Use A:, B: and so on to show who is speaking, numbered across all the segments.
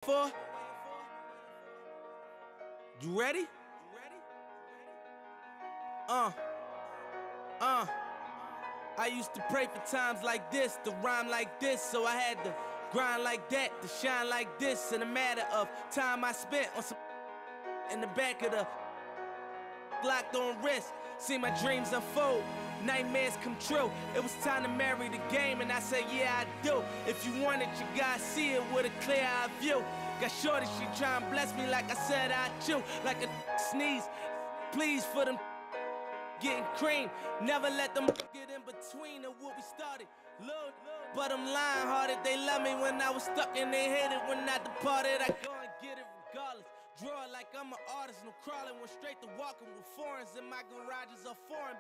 A: For? You ready? I used to pray for times like this, to rhyme like this, so I had to grind like that, to shine like this. In a matter of time I spent on some in the back of the locked on wrist, see my dreams unfold, nightmares come true. It was time to marry the game, and I said, yeah, I do. If you want it, you gotta see it with a clear eye view. Got shorty, she try and bless me like I said I chew, like a sneeze. Please for them getting cream, never let them get in between of what we started. Lord, but I'm lying hearted. They love me when I was stuck and they hated when I departed. I go and get it regardless. Draw it like I'm an artist, no crawling, went straight to walking with foreigns in my garages are foreign.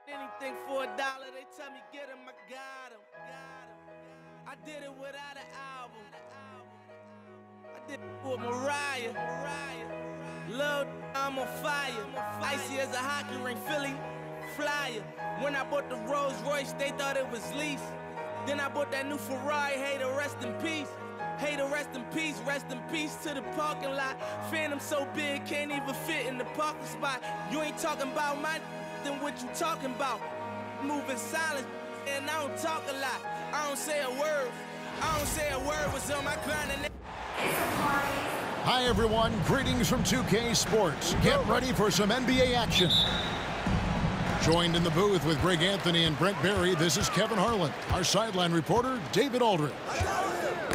A: Anything for $1, they tell me get him, I got him. I did it without an album. I did it with Mariah. Lord, I'm on fire. Icy as a hockey ring, Philly flyer. When I bought the Rolls Royce, they thought it was lease. Then I bought that new Ferrari, hey, to rest in peace. Hey, to rest in peace to the parking lot. Phantom so big, can't even fit in the parking spot. You ain't talking about my then what you talking about? Moving silent, and I don't talk a lot. I don't say a word. Was on my grind and
B: Hi everyone, greetings from 2K Sports. Get ready for some NBA action. Joined in the booth with Greg Anthony and Brent Berry, this is Kevin Harlan. Our sideline reporter, David Aldridge.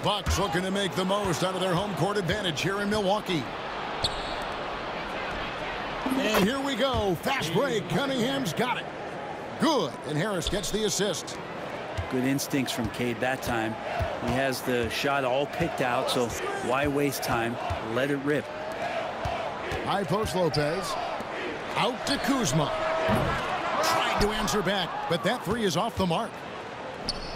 B: Bucks looking to make the most out of their home court advantage here in Milwaukee. And here we go. Fast break. Cunningham's got it. Good. And Harris gets the assist.
C: Good instincts from Cade that time. He has the shot all picked out, so why waste time? Let it rip.
B: High post Lopez. Out to Kuzma. Tried to answer back, but that three is off the mark.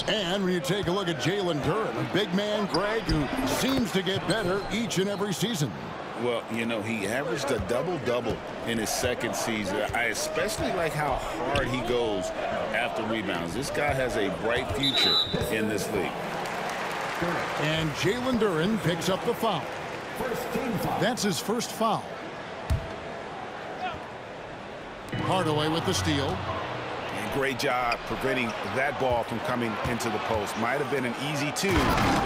B: And when you take a look at Jalen Duren, a big man, Greg, who seems to get better each and every season.
D: Well, you know, he averaged a double-double in his second season. I especially like how hard he goes after rebounds. This guy has a bright future in this league.
B: And Jalen Duren picks up the foul. That's his first foul. Hardaway with the steal.
D: And great job preventing that ball from coming into the post. Might have been an easy two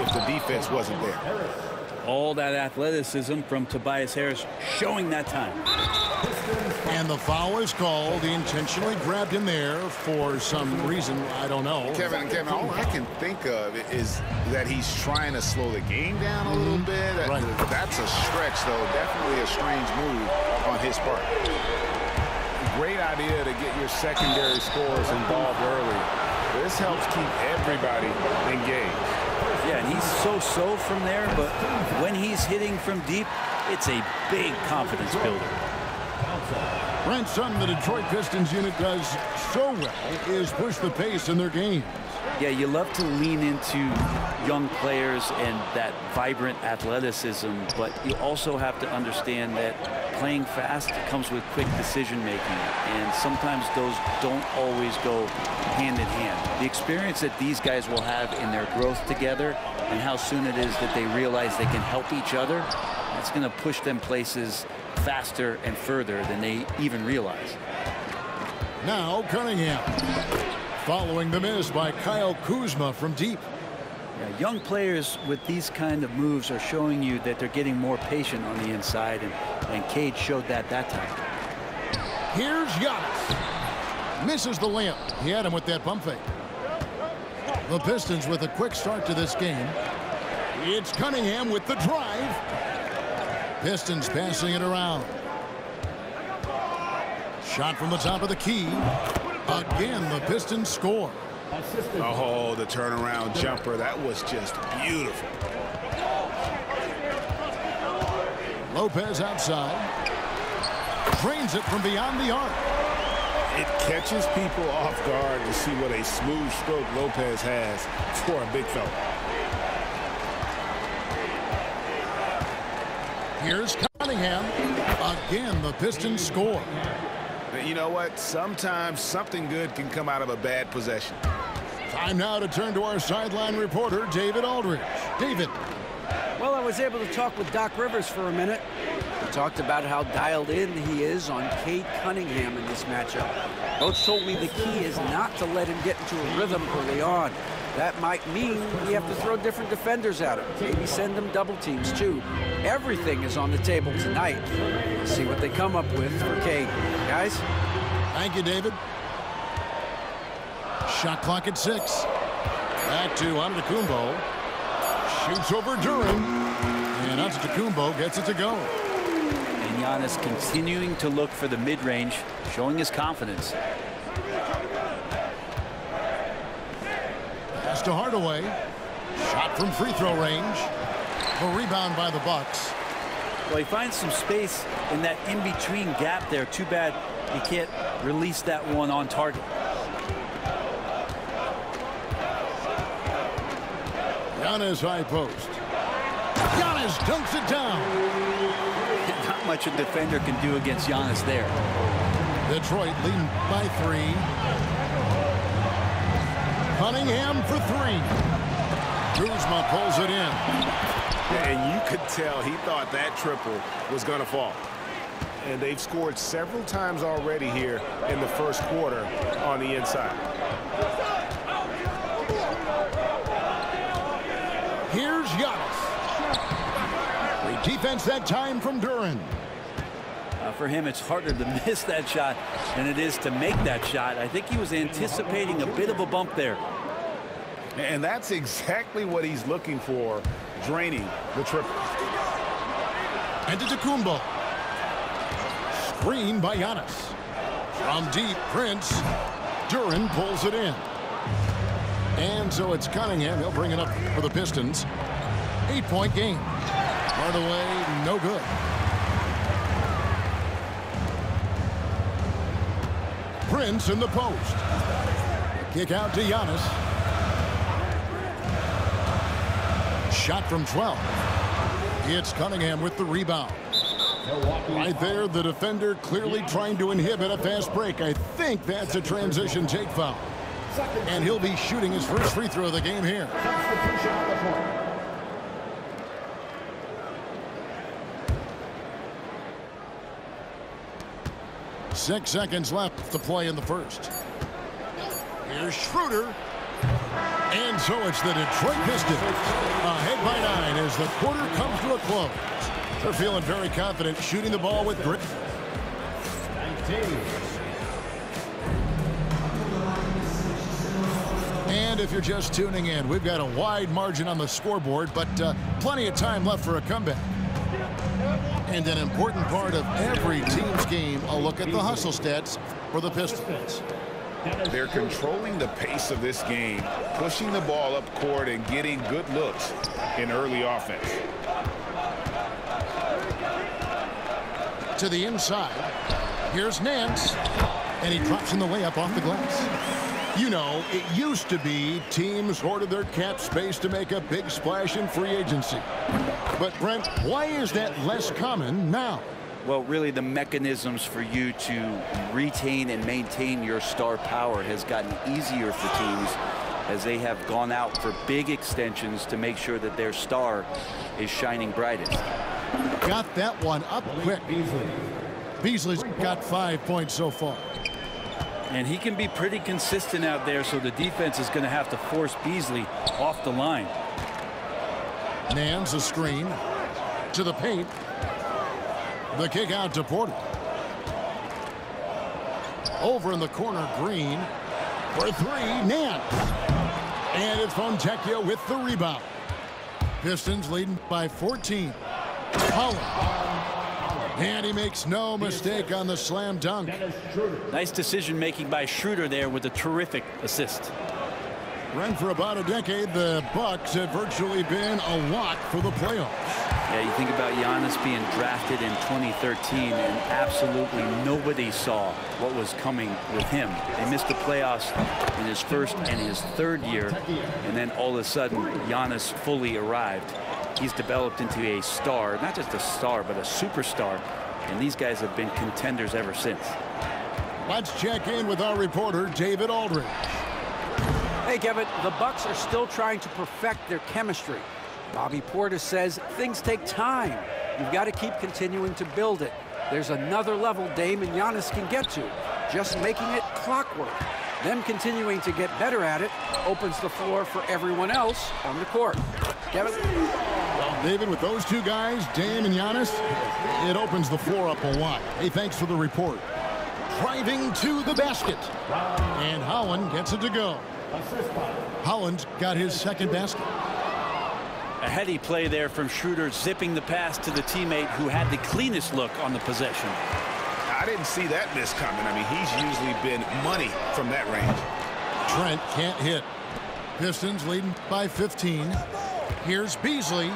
D: if the defense wasn't there.
C: All that athleticism from Tobias Harris showing that time.
B: And the foul is called. He intentionally grabbed him there for some reason. I don't know.
D: Kevin, all I can think of is that he's trying to slow the game down a little bit.
B: Right.
D: That's a stretch, though. Definitely a strange move on his part. Great idea to get your secondary scorers involved early. This helps keep everybody engaged.
C: Yeah, and he's so-so from there, but when he's hitting from deep, it's a big confidence builder.
B: Brent, something the Detroit Pistons unit does so well is push the pace in their games.
C: Yeah, you love to lean into young players and that vibrant athleticism, but you also have to understand that playing fast comes with quick decision-making, and sometimes those don't always go hand in hand. The experience that these guys will have in their growth together and how soon it is that they realize they can help each other, that's going to push them places faster and further than they even realize.
B: Now Cunningham. Following the miss by Kyle Kuzma from deep.
C: Yeah, young players with these kind of moves are showing you that they're getting more patient on the inside, and Cade showed that time.
B: Here's Giannis. Misses the layup. He had him with that pump fake. The Pistons with a quick start to this game. It's Cunningham with the drive. Pistons passing it around. Shot from the top of the key. Again, the Pistons score.
D: Oh, the turnaround jumper. That was just beautiful.
B: Lopez outside. Drains it from beyond the arc.
D: It catches people off guard to see what a smooth stroke Lopez has for a big fella.
B: Here's Cunningham. Again, the Pistons score.
D: You know what? Sometimes something good can come out of a bad possession.
B: Time now to turn to our sideline reporter, David Aldridge. David.
E: Well, I was able to talk with Doc Rivers for a minute. He talked about how dialed in he is on Cade Cunningham in this matchup. Coach told me the key is not to let him get into a rhythm early on. That might mean we have to throw different defenders at him. Maybe send them double teams, too. Everything is on the table tonight. Let's see what they come up with for Cade. Guys?
B: Thank you, David. Shot clock at 6. Back to Antetokounmpo. Shoots over Duren. And Antetokounmpo gets it to go.
C: And Giannis continuing to look for the mid-range, showing his confidence.
B: Pass to Hardaway. Shot from free throw range. A rebound by the Bucks.
C: Well, he finds some space in that in-between gap there. Too bad he can't release that one on target.
B: Giannis high post. Giannis dunks it down.
C: Not much a defender can do against Giannis there.
B: Detroit leading by 3. Cunningham for 3. Kuzma pulls it in.
D: And you could tell he thought that triple was going to fall. And they've scored several times already here in the first quarter on the inside.
B: Here's Giannis. Great defense that time from Duren.
C: For him, it's harder to miss that shot than it is to make that shot. I think he was anticipating a bit of a bump there.
D: And that's exactly what he's looking for, draining the triple.
B: Antetokounmpo. Screen by Giannis. From deep, Prince. Duren pulls it in. And so it's Cunningham. He'll bring it up for the Pistons. 8-point game. Hardaway, no good. Prince in the post. Kick out to Giannis. Shot from 12. It's Cunningham with the rebound. Right there, the defender clearly trying to inhibit a fast break. I think that's a transition take foul. And he'll be shooting his first free throw of the game here. Six seconds left to play in the first. Here's Schroeder. And so it's the Detroit Pistons ahead by 9 as the quarter comes to a close. They're feeling very confident shooting the ball with grit. And if you're just tuning in, we've got a wide margin on the scoreboard, but plenty of time left for a comeback. And an important part of every team's game, a look at the hustle stats for the Pistons.
D: They're controlling the pace of this game, pushing the ball up court and getting good looks in early offense.
B: To the inside. Here's Nance. And he drops in the layup off the glass. You know, it used to be teams hoarded their cap space to make a big splash in free agency. But, Brent, why is that less common now?
C: Well, really, the mechanisms for you to retain and maintain your star power has gotten easier for teams as they have gone out for big extensions to make sure that their star is shining brightest.
B: Got that one up quick. Beasley's got 5 points so far.
C: And he can be pretty consistent out there, so the defense is going to have to force Beasley off the line.
B: Nance a screen to the paint. The kick out to Porter. Over in the corner, Green for 3. Nance. And it's Fontecchio with the rebound. Pistons leading by 14. Holland. And he makes no mistake on the slam dunk.
C: Nice decision making by Schroeder there with a terrific assist.
B: Run for about a decade, the Bucks have virtually been a lock for the playoffs.
C: Yeah, you think about Giannis being drafted in 2013, and absolutely nobody saw what was coming with him. They missed the playoffs in his first and his third year, and then all of a sudden, Giannis fully arrived. He's developed into a star, not just a star, but a superstar, and these guys have been contenders ever since.
B: Let's check in with our reporter, David Aldridge.
E: Hey, Kevin, the Bucks are still trying to perfect their chemistry. Bobby Portis says things take time. You've got to keep continuing to build it. There's another level Dame and Giannis can get to. Just making it clockwork. Them continuing to get better at it opens the floor for everyone else on the court. Kevin?
B: Well, David, with those two guys, Dame and Giannis, it opens the floor up a lot. Hey, thanks for the report. Driving to the basket. And Holland gets it to go. Holland got his second basket.
C: A heady play there from Schroeder, zipping the pass to the teammate who had the cleanest look on the possession.
D: I didn't see that miss coming. I mean, he's usually been money from that range.
B: Trent can't hit. Pistons leading by 15. Here's Beasley.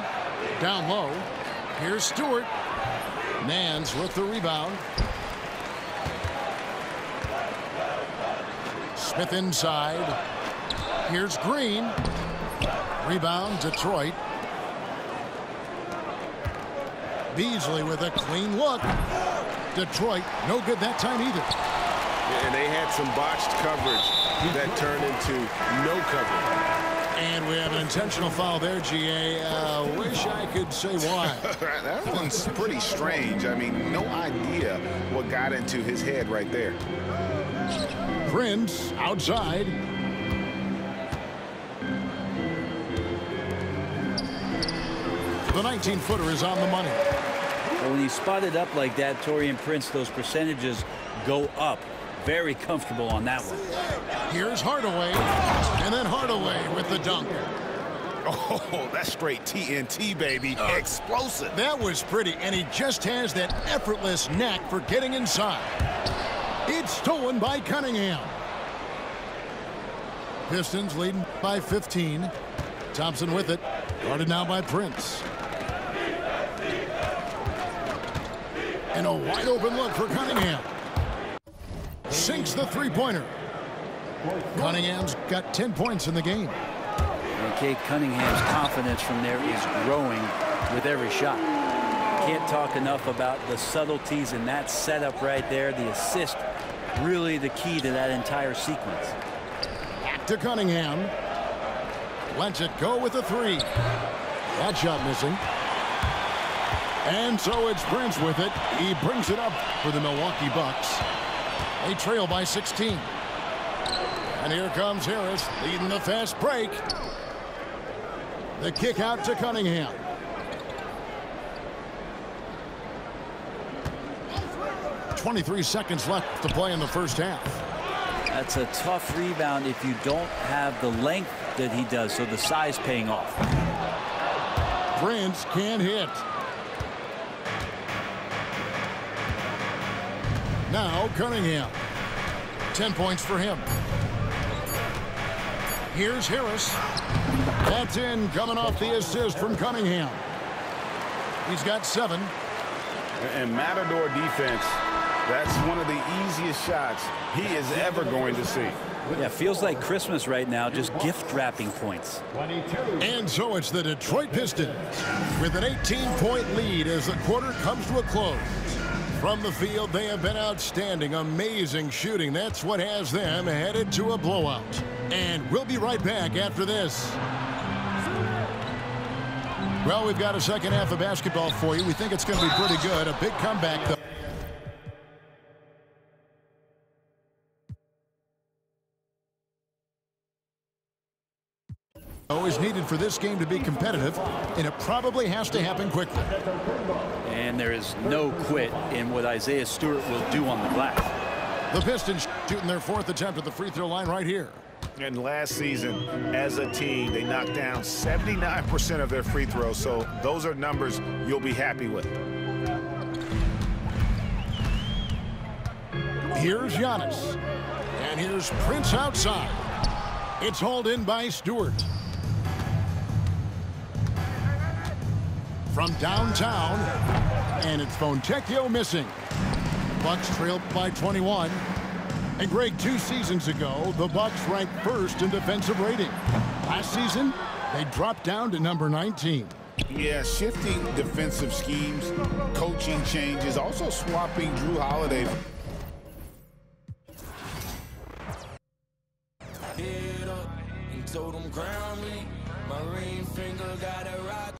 B: Down low. Here's Stewart. Nance with the rebound. Smith inside. Here's Green. Rebound, Detroit. Beasley with a clean look. Detroit, no good that time either.
D: And they had some botched coverage that turned into no coverage.
B: And we have an intentional foul there, GA. Wish I could say why.
D: That one's pretty strange. I mean, no idea what got into his head right there.
B: Prince outside. The 19-footer is on the money.
C: Well, when you spot it up like that, Taurean Prince, those percentages go up. Very comfortable on that one.
B: Here's Hardaway, and then Hardaway with the dunk.
D: Oh, that's straight TNT, baby. Explosive.
B: That was pretty, and he just has that effortless knack for getting inside. It's stolen by Cunningham. Pistons leading by 15. Thompson with it. Guarded now by Prince. And a wide open look for Cunningham. Sinks the three-pointer. Cunningham's got 10 points in the game.
C: And Kate Cunningham's confidence from there is growing with every shot. Can't talk enough about the subtleties in that setup right there. The assist, really the key to that entire sequence.
B: Back to Cunningham. Lets it go with a three. That shot missing. And so it's Prince with it. He brings it up for the Milwaukee Bucks. They trail by 16. And here comes Harris leading the fast break. The kick out to Cunningham. .23 seconds left to play in the first half.
C: That's a tough rebound if you don't have the length that he does, so the size paying off.
B: Prince can't hit. Now Cunningham. 10 points for him. Here's Harris. That's in, coming off the assist from Cunningham. He's got 7.
D: And Matador defense, that's one of the easiest shots he is ever going to see.
C: Yeah, feels like Christmas right now, just gift wrapping points.
B: And so it's the Detroit Pistons with an 18-point lead as the quarter comes to a close. From the field, they have been outstanding. Amazing shooting. That's what has them headed to a blowout. And we'll be right back after this. Well, we've got a second half of basketball for you. We think it's going to be pretty good. A big comeback, though. Is needed for this game to be competitive, and it probably has to happen quickly.
C: And there is no quit in what Isaiah Stewart will do on the glass.
B: The Pistons shooting their 4th attempt at the free throw line right here.
D: And last season, as a team, they knocked down 79% of their free throws, so those are numbers you'll be happy with.
B: Here's Giannis. And here's Prince outside. It's hauled in by Stewart. From downtown, and it's Fontecchio missing. Bucks trailed by 21. And Greg, 2 seasons ago, the Bucks ranked 1st in defensive rating. Last season, they dropped down to number 19.
D: Yeah, shifting defensive schemes, coaching changes, also swapping Drew Holiday